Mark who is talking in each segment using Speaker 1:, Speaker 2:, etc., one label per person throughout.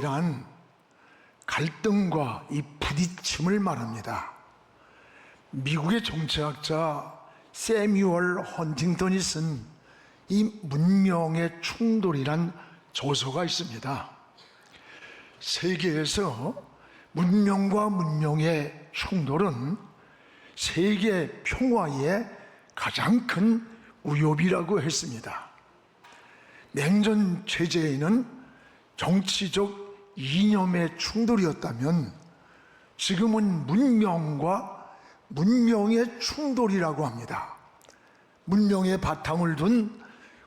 Speaker 1: 충돌이란 갈등과 이 부딪힘을 말합니다. 미국의 정치학자 세뮤얼 헌팅턴이 쓴 이 문명의 충돌이란 저서가 있습니다. 세계에서 문명과 문명의 충돌은 세계 평화의 가장 큰 위협이라고 했습니다. 냉전 체제에는 정치적 이념의 충돌이었다면 지금은 문명과 문명의 충돌이라고 합니다. 문명의 바탕을 둔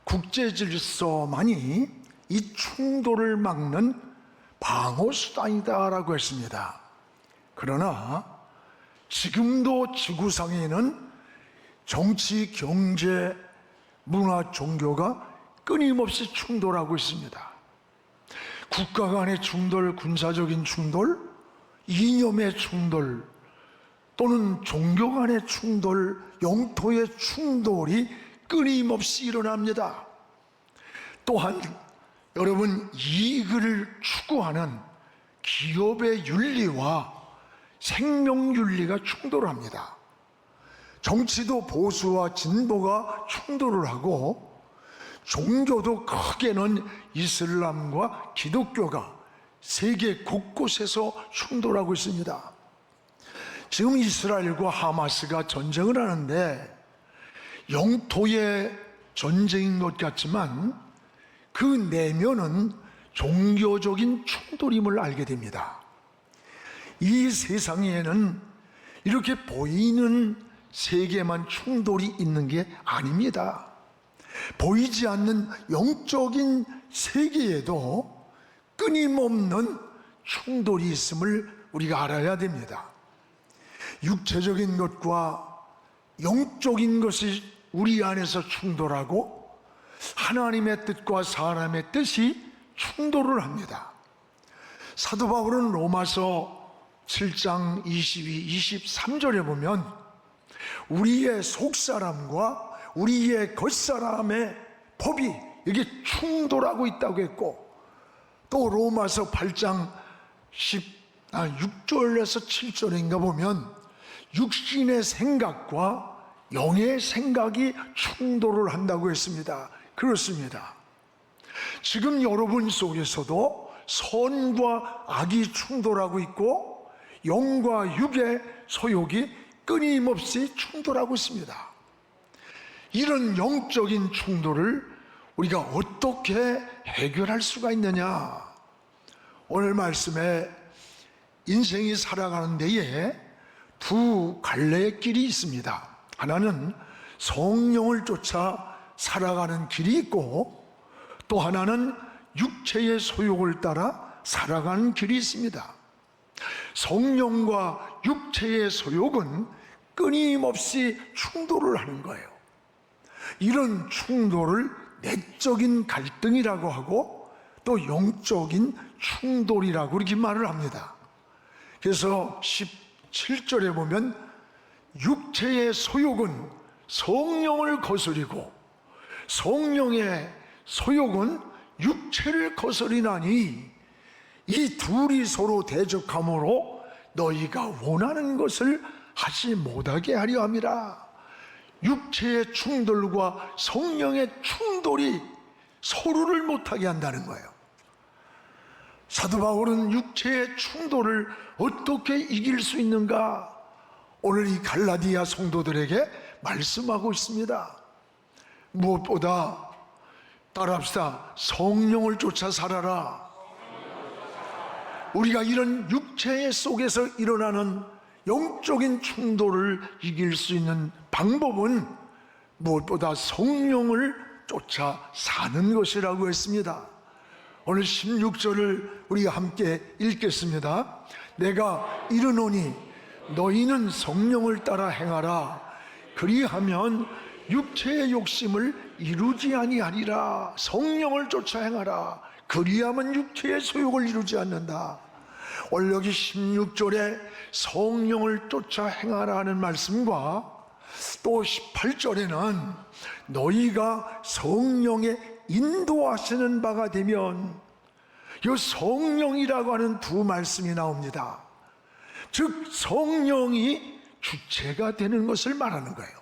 Speaker 1: 국제 질서만이 이 충돌을 막는 방어 수단이다라고 했습니다. 그러나 지금도 지구상에는 정치, 경제, 문화, 종교가 끊임없이 충돌하고 있습니다. 국가 간의 충돌, 군사적인 충돌, 이념의 충돌, 또는 종교 간의 충돌, 영토의 충돌이 끊임없이 일어납니다. 또한 여러분, 이익을 추구하는 기업의 윤리와 생명윤리가 충돌합니다. 정치도 보수와 진보가 충돌을 하고 종교도 크게는 이슬람과 기독교가 세계 곳곳에서 충돌하고 있습니다. 지금 이스라엘과 하마스가 전쟁을 하는데 영토의 전쟁인 것 같지만 그 내면은 종교적인 충돌임을 알게 됩니다. 이 세상에는 이렇게 보이는 세계만 충돌이 있는 게 아닙니다. 보이지 않는 영적인 세계에도 끊임없는 충돌이 있음을 우리가 알아야 됩니다. 육체적인 것과 영적인 것이 우리 안에서 충돌하고 하나님의 뜻과 사람의 뜻이 충돌을 합니다. 사도 바울은 로마서 7장 22, 23절에 보면 우리의 속사람과 우리의 겉사람의 법이 이게 충돌하고 있다고 했고, 또 로마서 8장 6절에서 7절인가 보면 육신의 생각과 영의 생각이 충돌을 한다고 했습니다. 그렇습니다. 지금 여러분 속에서도 선과 악이 충돌하고 있고 영과 육의 소욕이 끊임없이 충돌하고 있습니다. 이런 영적인 충돌을 우리가 어떻게 해결할 수가 있느냐? 오늘 말씀에 인생이 살아가는 데에 두 갈래의 길이 있습니다. 하나는 성령을 쫓아 살아가는 길이 있고, 또 하나는 육체의 소욕을 따라 살아가는 길이 있습니다. 성령과 육체의 소욕은 끊임없이 충돌을 하는 거예요. 이런 충돌을 내적인 갈등이라고 하고 또 영적인 충돌이라고 이렇게 말을 합니다. 그래서 17절에 보면 육체의 소욕은 성령을 거스리고 성령의 소욕은 육체를 거스리나니 이 둘이 서로 대적함으로 너희가 원하는 것을 하지 못하게 하려 함이라. 육체의 충돌과 성령의 충돌이 서로를 못하게 한다는 거예요. 사도 바울은 육체의 충돌을 어떻게 이길 수 있는가? 오늘 이 갈라디아 성도들에게 말씀하고 있습니다. 무엇보다 따라합시다. 성령을 쫓아 살아라. 우리가 이런 육체 속에서 일어나는 영적인 충돌을 이길 수 있는 방법은 무엇보다 성령을 쫓아 사는 것이라고 했습니다. 오늘 16절을 우리가 함께 읽겠습니다. 내가 이르노니 너희는 성령을 따라 행하라. 그리하면 육체의 욕심을 이루지 아니하리라. 성령을 쫓아 행하라. 그리하면 육체의 소욕을 이루지 않는다. 오늘 여기 16절에 성령을 쫓아 행하라 하는 말씀과 또 18절에는 너희가 성령의 인도하시는 바가 되면, 이 성령이라고 하는 두 말씀이 나옵니다. 즉 성령이 주체가 되는 것을 말하는 거예요.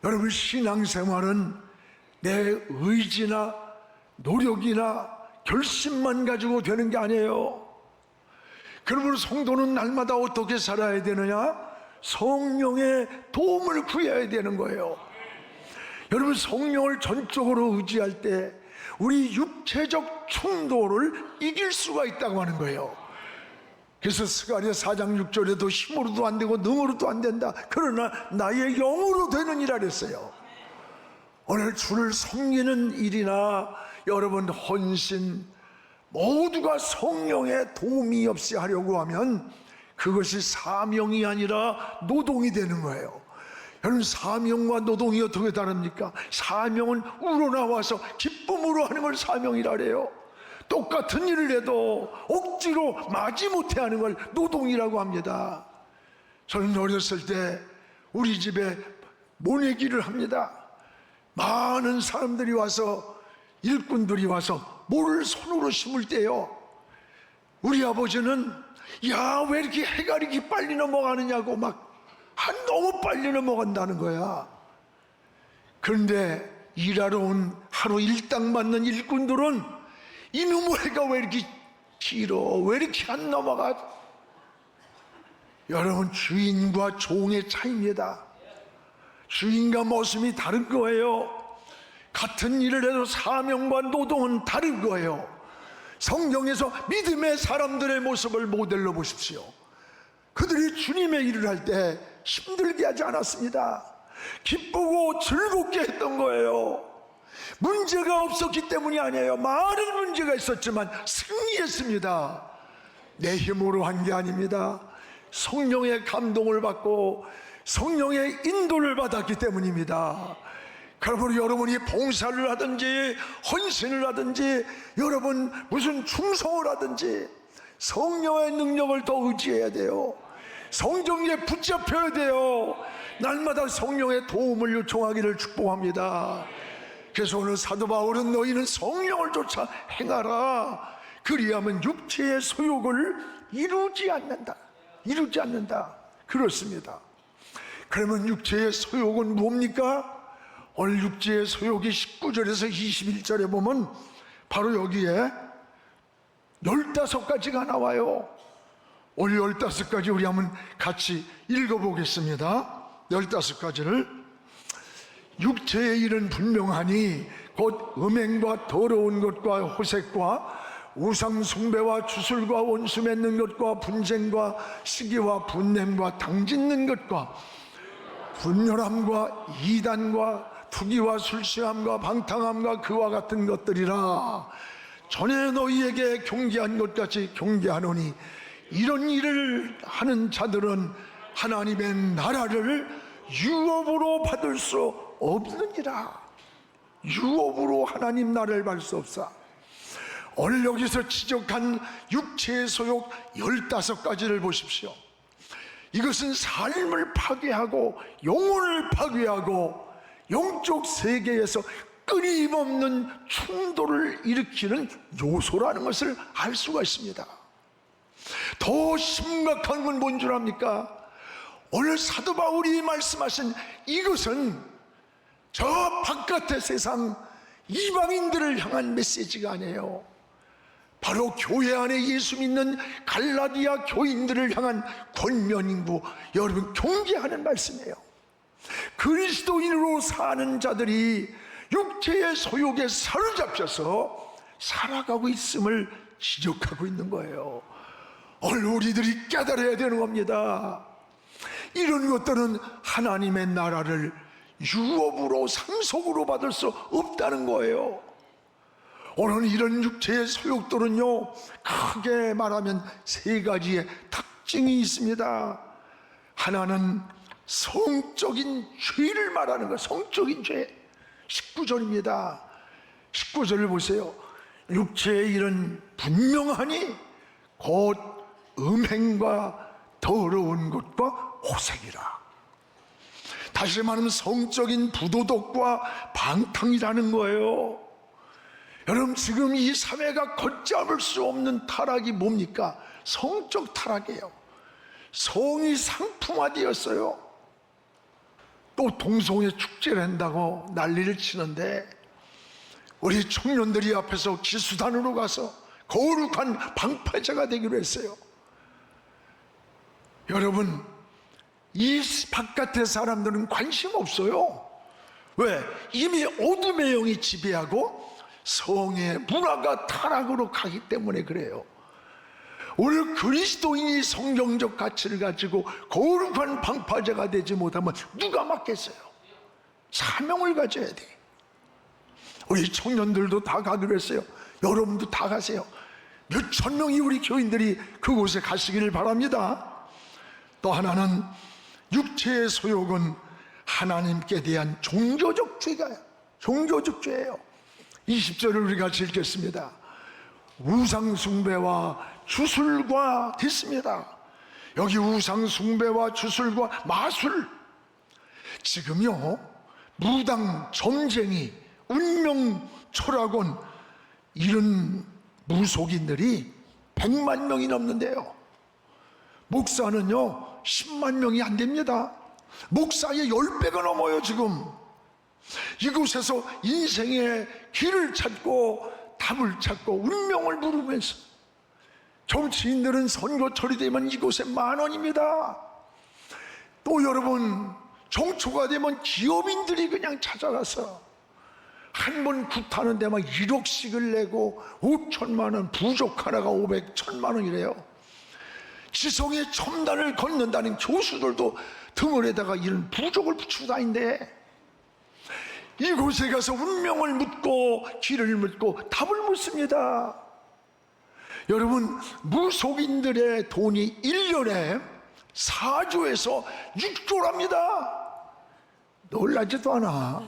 Speaker 1: 여러분, 신앙생활은 내 의지나 노력이나 결심만 가지고 되는 게 아니에요. 그러므로 성도는 날마다 어떻게 살아야 되느냐? 성령의 도움을 구해야 되는 거예요. 여러분, 성령을 전적으로 의지할 때 우리 육체적 충돌을 이길 수가 있다고 하는 거예요. 그래서 스가랴 4장 6절에도 힘으로도 안 되고 능으로도 안 된다. 그러나 나의 영으로 되느니라 그랬어요. 오늘 주를 섬기는 일이나 여러분 헌신 모두가 성령의 도움이 없이 하려고 하면 그것이 사명이 아니라 노동이 되는 거예요. 여러분, 사명과 노동이 어떻게 다릅니까? 사명은 우러나와서 기쁨으로 하는 걸 사명이라 그래요. 똑같은 일을 해도 억지로 마지못해 하는 걸 노동이라고 합니다. 저는 어렸을 때 우리 집에 모내기를 합니다. 많은 사람들이 와서, 일꾼들이 와서 모를 손으로 심을 때요, 우리 아버지는 야, 왜 이렇게 해가 이렇게 빨리 넘어가느냐고 막 너무 빨리 넘어간다는 거야. 그런데 일하러 온 하루 일당 받는 일꾼들은 이놈의 해가 왜 이렇게 길어? 왜 이렇게 안 넘어가? 여러분, 주인과 종의 차이입니다. 주인과 모습이 다른 거예요. 같은 일을 해도 사명과 노동은 다른 거예요. 성경에서 믿음의 사람들의 모습을 모델로 보십시오. 그들이 주님의 일을 할 때 힘들게 하지 않았습니다. 기쁘고 즐겁게 했던 거예요. 문제가 없었기 때문이 아니에요. 많은 문제가 있었지만 승리했습니다. 내 힘으로 한 게 아닙니다. 성령의 감동을 받고 성령의 인도를 받았기 때문입니다. 그러므로 여러분이 봉사를 하든지 헌신을 하든지 여러분 무슨 충성을 하든지 성령의 능력을 더 의지해야 돼요. 성령에 붙잡혀야 돼요. 날마다 성령의 도움을 요청하기를 축복합니다. 그래서 오늘 사도 바울은 너희는 성령을 쫓아 행하라. 그리하면 육체의 소욕을 이루지 않는다. 그렇습니다. 그러면 육체의 소욕은 뭡니까? 오늘 육체의 소욕이 19절에서 21절에 보면 바로 여기에 15가지가 나와요. 오늘 15가지 우리 한번 같이 읽어보겠습니다. 15가지를. 육체의 일은 분명하니 곧 음행과 더러운 것과 호색과 우상 숭배와 주술과 원수 맺는 것과 분쟁과 시기와 분냄과 당짓는 것과 분열함과 이단과 투기와 술취함과 방탕함과 그와 같은 것들이라. 전에 너희에게 경계한 것 같이 경계하노니 이런 일을 하는 자들은 하나님의 나라를 유업으로 받을 수 없느니라. 유업으로 하나님 나라를 받을 수 없사. 오늘 여기서 지적한 육체의 소욕 15가지를 보십시오. 이것은 삶을 파괴하고 영혼을 파괴하고 영적 세계에서 끊임없는 충돌을 일으키는 요소라는 것을 알 수가 있습니다. 더 심각한 건 뭔 줄 압니까? 오늘 사도 바울이 말씀하신 이것은 저 바깥의 세상 이방인들을 향한 메시지가 아니에요. 바로 교회 안에 예수 믿는 갈라디아 교인들을 향한 권면이고 여러분 경계하는 말씀이에요. 그리스도인으로 사는 자들이 육체의 소욕에 사로잡혀서 살아가고 있음을 지적하고 있는 거예요. 오늘 우리들이 깨달아야 되는 겁니다. 이런 것들은 하나님의 나라를 유업으로 상속으로 받을 수 없다는 거예요. 오늘 이런 육체의 소욕들은요, 크게 말하면 3가지의 특징이 있습니다. 하나는 성적인 죄를 말하는 거예요. 성적인 죄. 19절입니다. 19절을 보세요. 육체의 일은 분명하니 곧 음행과 더러운 것과 호색이라. 다시 말하면 성적인 부도덕과 방탕이라는 거예요. 여러분, 지금 이 사회가 걷잡을 수 없는 타락이 뭡니까? 성적 타락이에요. 성이 상품화되었어요. 또 동성애 축제를 한다고 난리를 치는데, 우리 청년들이 앞에서 기수단으로 가서 거룩한 방파제가 되기로 했어요. 여러분, 이 바깥의 사람들은 관심 없어요. 왜? 이미 어둠의 영이 지배하고 성의 문화가 타락으로 가기 때문에 그래요. 오늘 그리스도인이 성경적 가치를 가지고 거룩한 방파제가 되지 못하면 누가 맡겠어요? 사명을 가져야 돼. 우리 청년들도 다 가기로 했어요. 여러분도 다 가세요. 몇천 명이 우리 교인들이 그곳에 가시기를 바랍니다. 또 하나는 육체의 소욕은 하나님께 대한 종교적 죄가요. 종교적 죄예요. 20절을 우리가 같이 읽겠습니다. 우상숭배와 주술과 됐습니다. 여기 우상숭배와 주술과 마술, 지금요 무당, 점쟁이, 운명 철학원, 이런 무속인들이 100만 명이 넘는데요, 목사는요 10만 명이 안 됩니다. 목사의 10배가 넘어요. 지금 이곳에서 인생의 길을 찾고 답을 찾고 운명을 물으면서, 정치인들은 선거철이 되면 이곳에 10,000원입니다. 또 여러분, 정초가 되면 기업인들이 그냥 찾아가서 한 번 굿하는 데만 1억씩을 내고 5천만 원, 부족 하나가 500, 1,000만 원이래요. 지성의 첨단을 걷는다는 교수들도 등을에다가 이런 부족을 붙이고 다닌대. 이곳에 가서 운명을 묻고 길을 묻고 답을 묻습니다. 여러분, 무속인들의 돈이 1년에 4조에서 6조랍니다. 놀라지도 않아.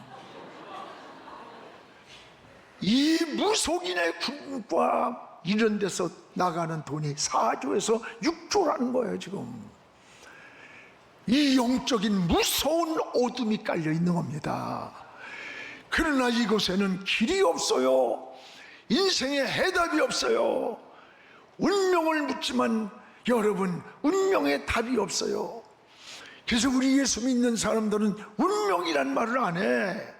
Speaker 1: 이 무속인의 군과 이런 데서 나가는 돈이 4조에서 6조라는 거예요. 지금 이 영적인 무서운 어둠이 깔려 있는 겁니다. 그러나 이곳에는 길이 없어요. 인생의 해답이 없어요. 운명을 묻지만 여러분, 운명의 답이 없어요. 그래서 우리 예수 믿는 사람들은 운명이란 말을 안 해.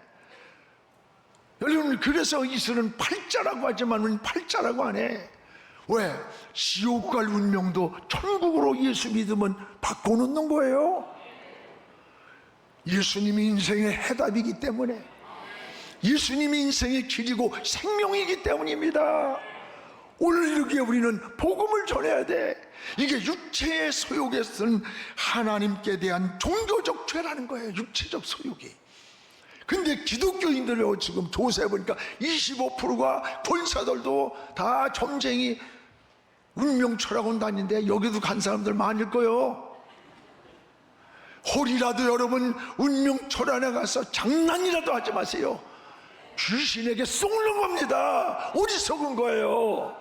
Speaker 1: 여러분, 그래서 이슬은 팔자라고 하지만 우리는 팔자라고 안 해. 왜? 지옥 갈 운명도 천국으로 예수 믿으면 바꿔놓는 거예요. 예수님이 인생의 해답이기 때문에, 예수님이 인생의 길이고 생명이기 때문입니다. 오늘 여기에 우리는 복음을 전해야 돼. 이게 육체의 소욕에서는 하나님께 대한 종교적 죄라는 거예요. 육체적 소욕이. 근데 기독교인들을 지금 조사해보니까 25%가 권사들도 다 점쟁이, 운명 철학원 다니는데 여기도 간 사람들 많을 거예요. 홀이라도 여러분 운명 철학원에 가서 장난이라도 하지 마세요. 귀신에게 속는 겁니다. 어리석은 거예요.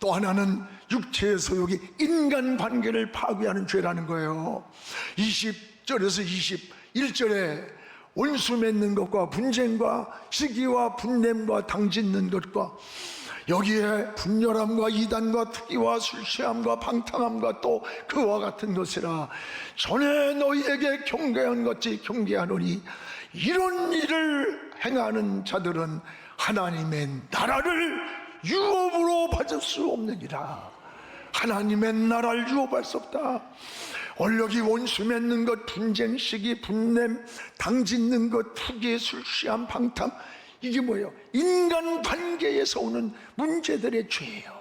Speaker 1: 또 하나는 육체의 소욕이 인간관계를 파괴하는 죄라는 거예요. 20절에서 21절에 원수 맺는 것과 분쟁과 시기와 분냄과 당짓는 것과, 여기에 분열함과 이단과 투기와 술취함과 방탕함과 또 그와 같은 것이라 전에 너희에게 경계한 것이 경계하노니 이런 일을 행하는 자들은 하나님의 나라를 유업으로 받을 수 없느니라. 하나님의 나라를 유업할 수 없다. 원력이 원수 맺는 것, 분쟁, 시기, 분냄, 당짓는 것, 투기, 술취함, 방탕, 이게 뭐예요? 인간관계에서 오는 문제들의 죄예요.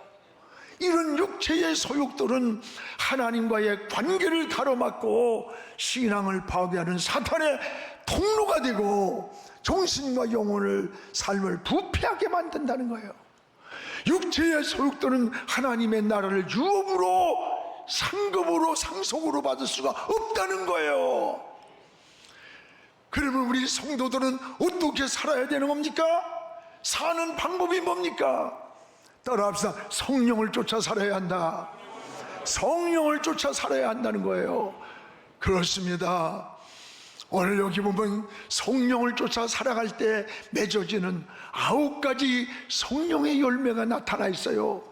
Speaker 1: 이런 육체의 소욕들은 하나님과의 관계를 가로막고 신앙을 파괴하는 사탄의 통로가 되고 정신과 영혼을, 삶을 부패하게 만든다는 거예요. 육체의 소욕들은 하나님의 나라를 유업으로, 상급으로, 상속으로 받을 수가 없다는 거예요. 그러면 우리 성도들은 어떻게 살아야 되는 겁니까? 사는 방법이 뭡니까? 따라합시다. 성령을 쫓아 살아야 한다. 성령을 쫓아 살아야 한다는 거예요. 그렇습니다. 오늘 여기 보면 성령을 쫓아 살아갈 때 맺어지는 9가지 성령의 열매가 나타나 있어요.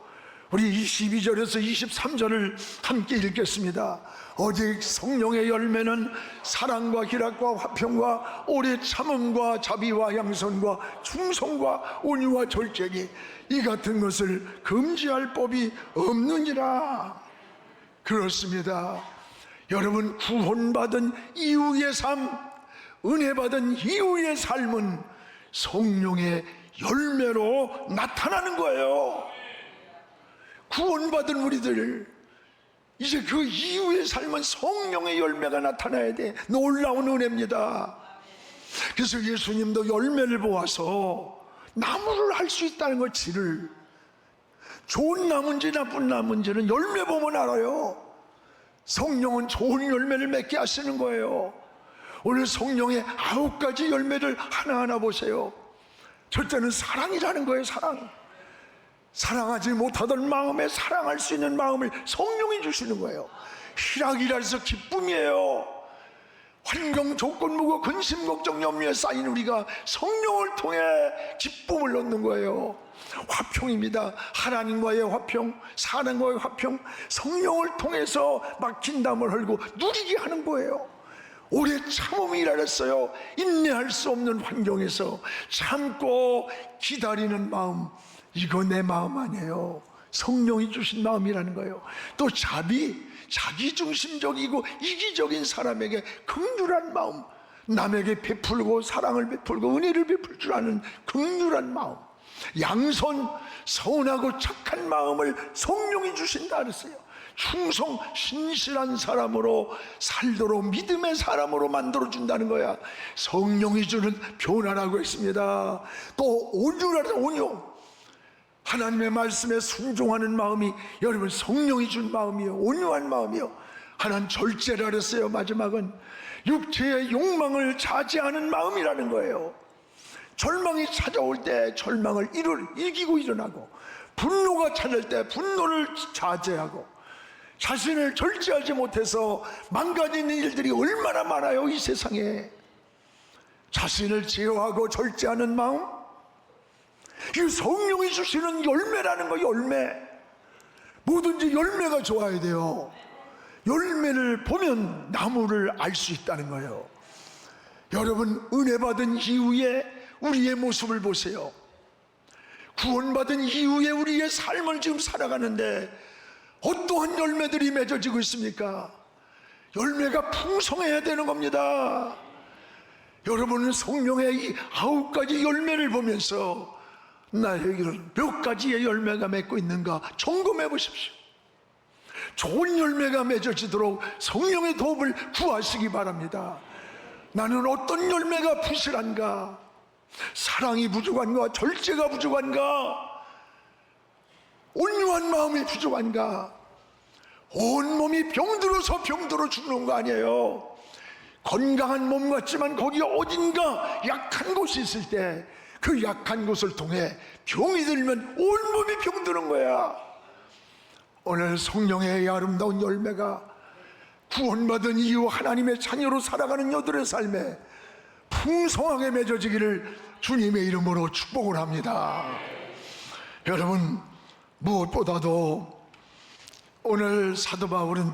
Speaker 1: 우리 22절에서 23절을 함께 읽겠습니다. 오직 성령의 열매는 사랑과 희락과 화평과 오래 참음과 자비와 양선과 충성과 온유와 절제니 이 같은 것을 금지할 법이 없느니라. 그렇습니다. 여러분, 구원받은 이후의 삶, 은혜 받은 이후의 삶은 성령의 열매로 나타나는 거예요. 구원받은 우리들, 이제 그 이후의 삶은 성령의 열매가 나타나야 돼. 놀라운 은혜입니다. 그래서 예수님도 열매를 보아서 나무를 알 수 있다는 것, 질을. 좋은 나무인지 나쁜 나무인지는 열매 보면 알아요. 성령은 좋은 열매를 맺게 하시는 거예요. 오늘 성령의 9가지 열매를 하나하나 보세요. 첫째는 사랑이라는 거예요. 사랑. 사랑하지 못하던 마음에 사랑할 수 있는 마음을 성령이 주시는 거예요. 희락이라 해서 기쁨이에요. 환경, 조건, 무거, 근심, 걱정, 염려에 쌓인 우리가 성령을 통해 기쁨을 얻는 거예요. 화평입니다. 하나님과의 화평, 사랑과의 화평, 성령을 통해서 막힌 담을 헐고 누리게 하는 거예요. 오래 참음이라 했어요. 인내할 수 없는 환경에서 참고 기다리는 마음, 이거 내 마음 아니에요. 성령이 주신 마음이라는 거예요. 또 자비, 자기중심적이고 이기적인 사람에게 긍휼한 마음, 남에게 베풀고 사랑을 베풀고 은혜를 베풀 줄 아는 긍휼한 마음. 양선, 선하고 착한 마음을 성령이 주신다 그랬어요. 충성, 신실한 사람으로 살도록 믿음의 사람으로 만들어준다는 거야. 성령이 주는 변화라고 했습니다. 또 온유라는 온유, 하나님의 말씀에 순종하는 마음이 여러분 성령이 준 마음이요, 온유한 마음이요. 하나는 절제라 그랬어요. 마지막은 육체의 욕망을 자제하는 마음이라는 거예요. 절망이 찾아올 때 절망을 이기고 일어나고, 분노가 찾을 때 분노를 자제하고, 자신을 절제하지 못해서 망가지는 일들이 얼마나 많아요. 이 세상에 자신을 제어하고 절제하는 마음, 이 성령이 주시는 열매라는 거. 열매, 뭐든지 열매가 좋아야 돼요. 열매를 보면 나무를 알 수 있다는 거예요. 여러분, 은혜 받은 이후에 우리의 모습을 보세요. 구원받은 이후에 우리의 삶을 지금 살아가는데 어떠한 열매들이 맺어지고 있습니까? 열매가 풍성해야 되는 겁니다. 여러분은 성령의 이 9가지 열매를 보면서 나에게는 몇 가지의 열매가 맺고 있는가 점검해 보십시오. 좋은 열매가 맺어지도록 성령의 도움을 구하시기 바랍니다. 나는 어떤 열매가 부실한가? 사랑이 부족한가? 절제가 부족한가? 온유한 마음이 부족한가? 온몸이 병들어서 병들어 죽는 거 아니에요. 건강한 몸 같지만 거기 어딘가 약한 곳이 있을 때 그 약한 곳을 통해 병이 들면 온몸이 병드는 거야. 오늘 성령의 아름다운 열매가 구원받은 이후 하나님의 자녀로 살아가는 여들의 삶에 풍성하게 맺어지기를 주님의 이름으로 축복을 합니다. 여러분, 무엇보다도 오늘 사도 바울은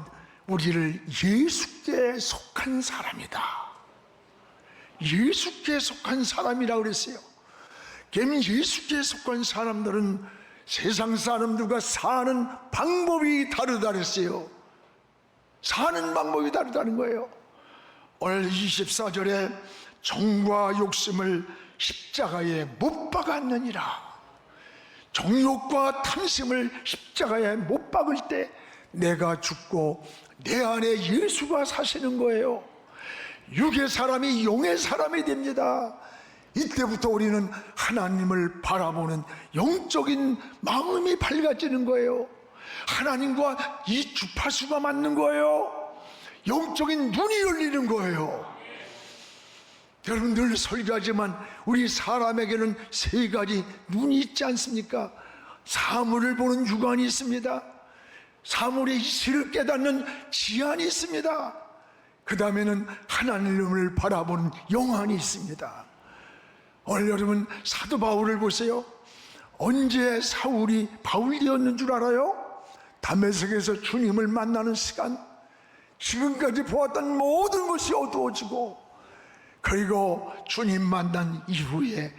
Speaker 1: 우리를 예수께 속한 사람이다, 예수께 속한 사람이라고 그랬어요. 예수께 속한 사람들은 세상 사람들과 사는 방법이 다르다 그랬어요. 사는 방법이 다르다는 거예요. 오늘 24절에 정과 욕심을 십자가에 못 박았느니라. 정욕과 탐심을 십자가에 못 박을 때 내가 죽고 내 안에 예수가 사시는 거예요. 육의 사람이 영의 사람이 됩니다. 이때부터 우리는 하나님을 바라보는 영적인 마음이 밝아지는 거예요. 하나님과 이 주파수가 맞는 거예요. 영적인 눈이 열리는 거예요. 여러분, 늘 설교하지만 우리 사람에게는 3가지 눈이 있지 않습니까? 사물을 보는 육안이 있습니다. 사물의 이치를 깨닫는 지안이 있습니다. 그 다음에는 하나님을 바라보는 영안이 있습니다. 오늘 여러분 사도 바울을 보세요. 언제 사울이 바울이 되었는 줄 알아요? 다메섹에서 주님을 만나는 시간, 지금까지 보았던 모든 것이 어두워지고, 그리고 주님 만난 이후에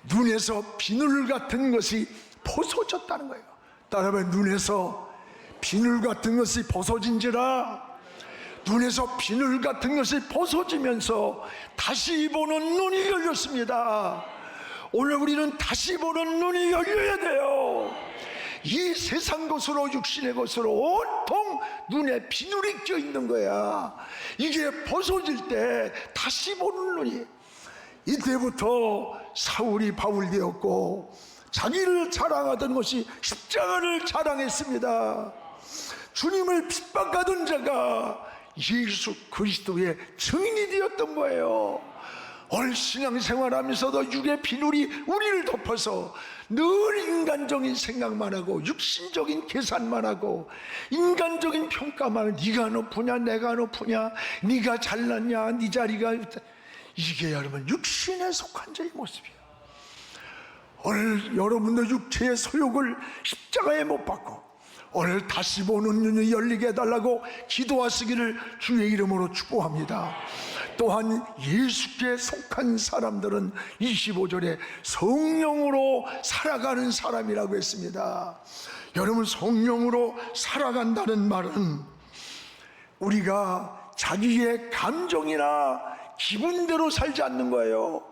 Speaker 1: 눈에서 비늘 같은 것이 벗어졌다는 거예요. 따라하면 눈에서 비늘 같은 것이 벗어진지라, 눈에서 비늘 같은 것이 벗어지면서 다시 보는 눈이 열렸습니다. 오늘 우리는 다시 보는 눈이 열려야 돼요. 이 세상 것으로, 육신의 것으로 온통 눈에 비늘이 껴 있는 거야. 이게 벗어질 때 다시 보는 눈이, 이때부터 사울이 바울 되었고, 자기를 자랑하던 것이 십자가를 자랑했습니다. 주님을 핍박하던 자가 예수 그리스도의 증인이 되었던 거예요. 오늘 신앙생활하면서도 육의 비늘이 우리를 덮어서 늘 인간적인 생각만 하고 육신적인 계산만 하고 인간적인 평가만 하고, 네가 높으냐 내가 높으냐, 네가 잘났냐 네 자리가, 이게 여러분 육신에 속한 자의 모습이에요. 오늘 여러분도 육체의 소욕을 십자가에 못 박고 오늘 다시 보는 눈이 열리게 해달라고 기도하시기를 주의 이름으로 축복합니다. 또한 예수께 속한 사람들은 25절에 성령으로 살아가는 사람이라고 했습니다. 여러분, 성령으로 살아간다는 말은 우리가 자기의 감정이나 기분대로 살지 않는 거예요.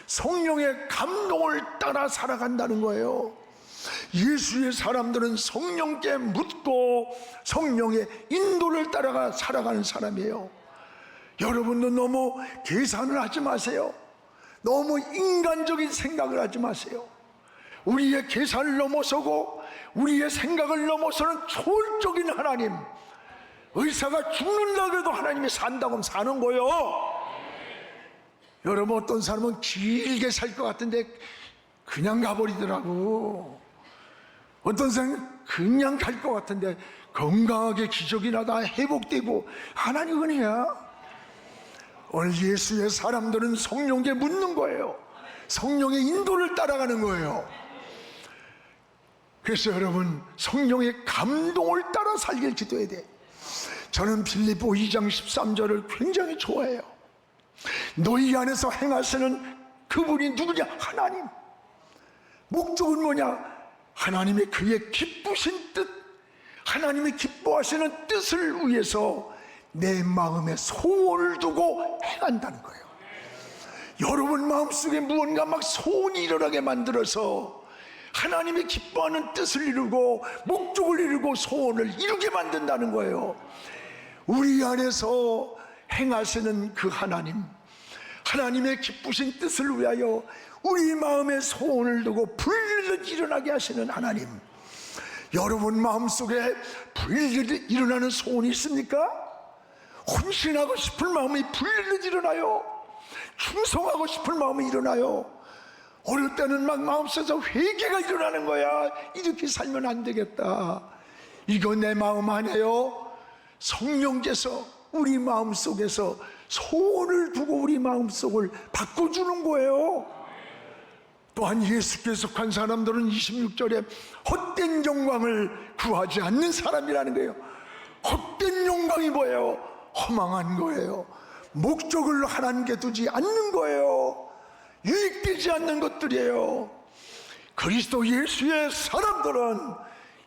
Speaker 1: 성령의 감동을 따라 살아간다는 거예요. 예수의 사람들은 성령께 묻고 성령의 인도를 따라가 살아가는 사람이에요. 여러분도 너무 계산을 하지 마세요. 너무 인간적인 생각을 하지 마세요. 우리의 계산을 넘어서고 우리의 생각을 넘어서는 초월적인 하나님, 의사가 죽는다고 해도 하나님이 산다고 하면 사는 거예요. 여러분, 어떤 사람은 길게 살 것 같은데 그냥 가버리더라고. 어떤 사람은 그냥 갈 것 같은데 건강하게 기적이 나다 회복되고, 하나님 은혜야. 오늘 예수의 사람들은 성령께 묻는 거예요. 성령의 인도를 따라가는 거예요. 그래서 여러분, 성령의 감동을 따라 살길 기도해야 돼. 저는 빌립보 2장 13절을 굉장히 좋아해요. 너희 안에서 행하시는 그분이 누구냐? 하나님. 목적은 뭐냐? 하나님의 그의 기쁘신 뜻, 하나님이 기뻐하시는 뜻을 위해서 내 마음에 소원을 두고 행한다는 거예요. 여러분 마음속에 무언가 막 소원이 일어나게 만들어서 하나님이 기뻐하는 뜻을 이루고 목적을 이루고 소원을 이루게 만든다는 거예요. 우리 안에서 행하시는 그 하나님, 하나님의 기쁘신 뜻을 위하여 우리 마음에 소원을 두고 불일듯 일어나게 하시는 하나님, 여러분 마음속에 불일듯 일어나는 소원이 있습니까? 헌신하고 싶은 마음이 불일듯 일어나요. 충성하고 싶은 마음이 일어나요. 어릴 때는 막 마음속에서 회개가 일어나는 거야. 이렇게 살면 안 되겠다. 이거 내 마음 아니에요. 성령께서 우리 마음속에서 소원을 두고 우리 마음속을 바꿔주는 거예요. 또한 예수께 속한 사람들은 26절에 헛된 영광을 구하지 않는 사람이라는 거예요. 헛된 영광이 뭐예요? 허망한 거예요. 목적을 하나님께 두지 않는 거예요. 유익되지 않는 것들이에요. 그리스도 예수의 사람들은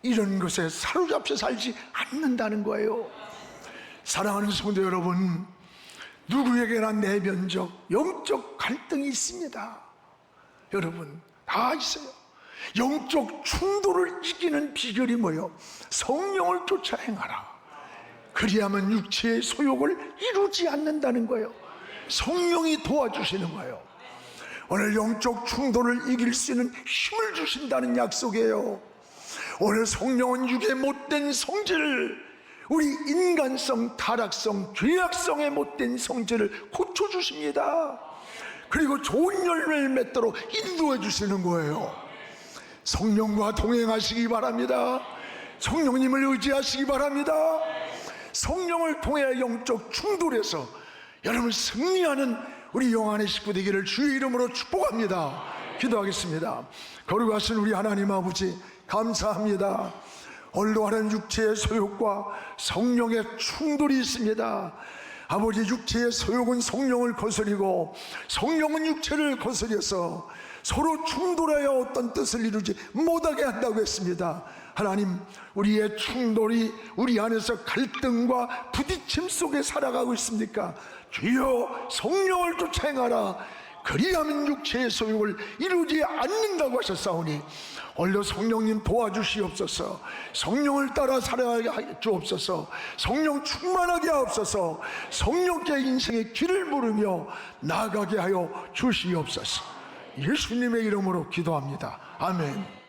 Speaker 1: 이런 것에 사로잡혀 살지 않는다는 거예요. 사랑하는 성도 여러분, 누구에게나 내면적 영적 갈등이 있습니다. 여러분 다 있어요. 영적 충돌을 이기는 비결이 뭐예요? 성령을 쫓아 행하라. 그리하면 육체의 소욕을 이루지 않는다는 거예요. 성령이 도와주시는 거예요. 오늘 영적 충돌을 이길 수 있는 힘을 주신다는 약속이에요. 오늘 성령은 육의 못된 성질을, 우리 인간성, 타락성, 죄악성의 못된 성질을 고쳐주십니다. 그리고 좋은 열매를 맺도록 인도해 주시는 거예요. 성령과 동행하시기 바랍니다. 성령님을 의지하시기 바랍니다. 성령을 통해 영적 충돌에서 여러분 승리하는 우리 영안의 식구 되기를 주의 이름으로 축복합니다. 기도하겠습니다. 거룩하신 우리 하나님 아버지, 감사합니다. 언로하는 육체의 소욕과 성령의 충돌이 있습니다. 아버지, 육체의 소욕은 성령을 거스리고 성령은 육체를 거스려서 서로 충돌하여 어떤 뜻을 이루지 못하게 한다고 했습니다. 하나님, 우리의 충돌이 우리 안에서 갈등과 부딪힘 속에 살아가고 있습니까? 주여, 성령을 쫓아 행하라. 그리하면 육체의 소욕을 이루지 않는다고 하셨사오니 얼려 성령님 도와주시옵소서. 성령을 따라 살아가게 주옵소서. 성령 충만하게 하옵소서. 성령께 인생의 길을 물으며 나아가게 하여 주시옵소서. 예수님의 이름으로 기도합니다. 아멘.